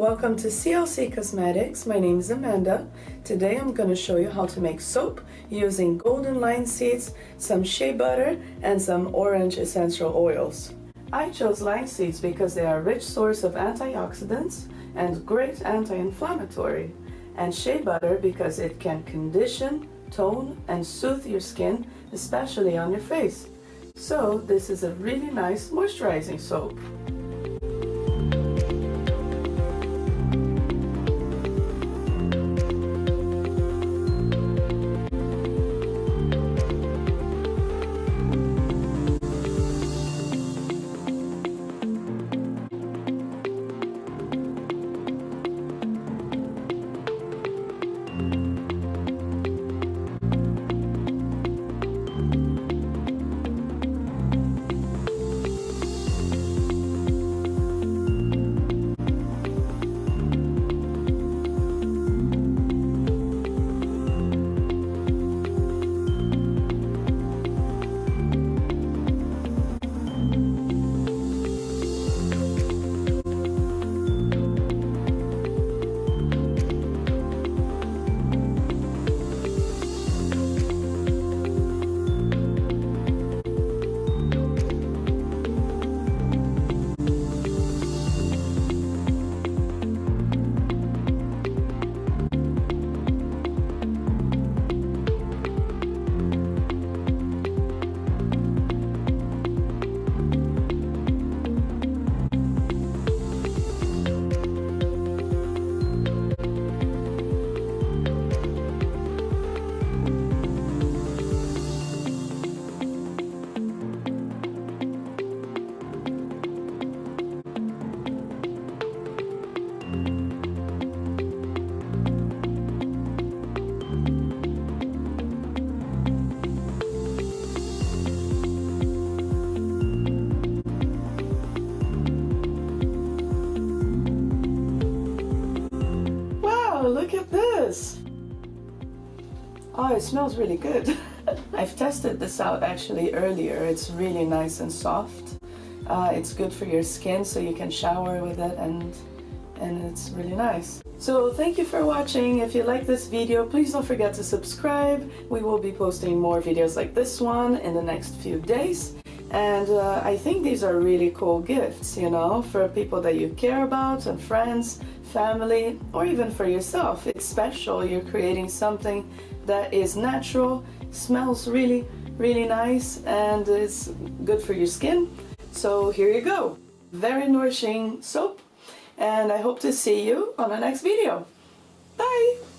welcome to CLC Cosmetics. My name is Amanda. Today I'm going to show you how to make soap using golden linseeds, some shea butter, and some orange essential oils. I chose linseeds because they are a rich source of antioxidants and great anti-inflammatory, and shea butter because it can condition, tone, and soothe your skin, especially on your face. So this is a really nice moisturizing soap. Look at this! Oh, it smells really good. I've tested this out actually earlier. It's really nice and soft. It's good for your skin, so you can shower with it, and it's really nice. So thank you for watching. If you like this video, please don't forget to subscribe. We will be posting more videos like this one in the next few days. And I think these are really cool gifts, you know, for people that you care about, and friends, family, or even for yourself. It's special. You're creating something that is natural, smells really, really nice, and is good for your skin. So here you go. Very nourishing soap, and I hope to see you on the next video. Bye!